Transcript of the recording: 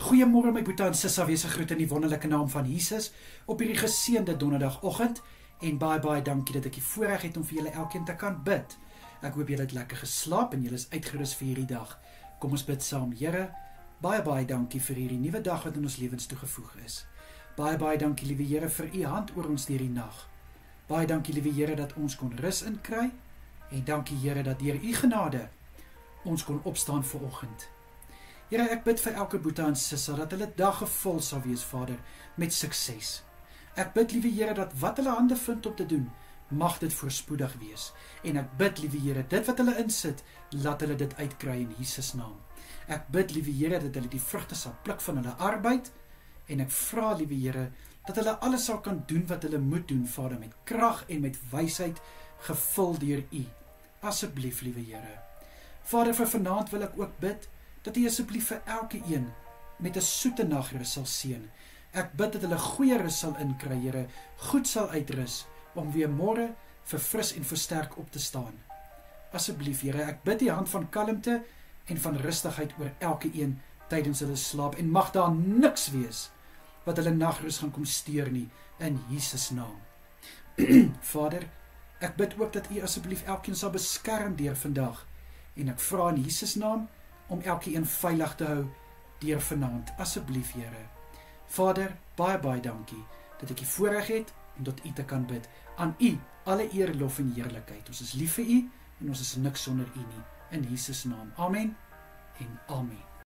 Goeiemôre my boetie en sissa, wees gegroet in die wonderlike naam van Jesus op hierdie geseënde donderdagoggend en baie dankie dat ek die voorreg het om vir julle elkeen te kan bid. Ek hoop julle het lekker geslaap en julle is uitgerus vir hierdie dag. Kom ons bid saam. Here, baie dankie vir hierdie nuwe dag wat in ons lewens toegevoeg is. Baie dankie liewe Here vir u hand oor ons deur die nag. Baie dankie liewe Here dat ons kon rus inkry en dankie Here dat deur u genade ons kon opstaan vanoggend. Here, ek bid vir elke boetie en sissa dat hulle dagge vol sal wees, Vader, met sukses. Ek bid, liewe Here, dat wat hulle hande vind om te doen, mag dit voorspoedig wees. En ek bid, liewe Here, dit wat hulle insit, laat hulle dit uitkry in Jesus naam. Ek bid, liewe Here, dat hulle die vrugte sal pluk van hulle arbeid, en ek vra, liewe Here, dat hulle alles sal kan doen wat hulle moet doen, Vader, met krag en met wysheid, gevul deur u. Asseblief, liewe Here. Vader, vir vanaand wil ek ook bid, dat u asseblief vir elke een met 'n soete nagrus sal seën. Ek bid dat hulle goeie rus sal inkry, Here, goed sal uitrus, om weer môre verfris en versterk op te staan. Asseblief, Here, ek bid die hand van kalmte en van rustigheid oor elke een tydens hulle slaap, en mag daar niks wees wat hulle nagrus gaan kom steur nie, in Jesus naam. Vader, ek bid ook dat u asseblief elkeen sal beskerm deur vandag, en ek vra in Jesus naam, om elke een veilig te hou deur vanaand, asseblief Here. Vader, baie dankie, dat ek die voorreg het, om tot u te kan bid. Aan u, alle eer, lof en heerlikheid. Ons is lief vir u, en ons is niks sonder u nie. In Jesus naam. Amen en amen.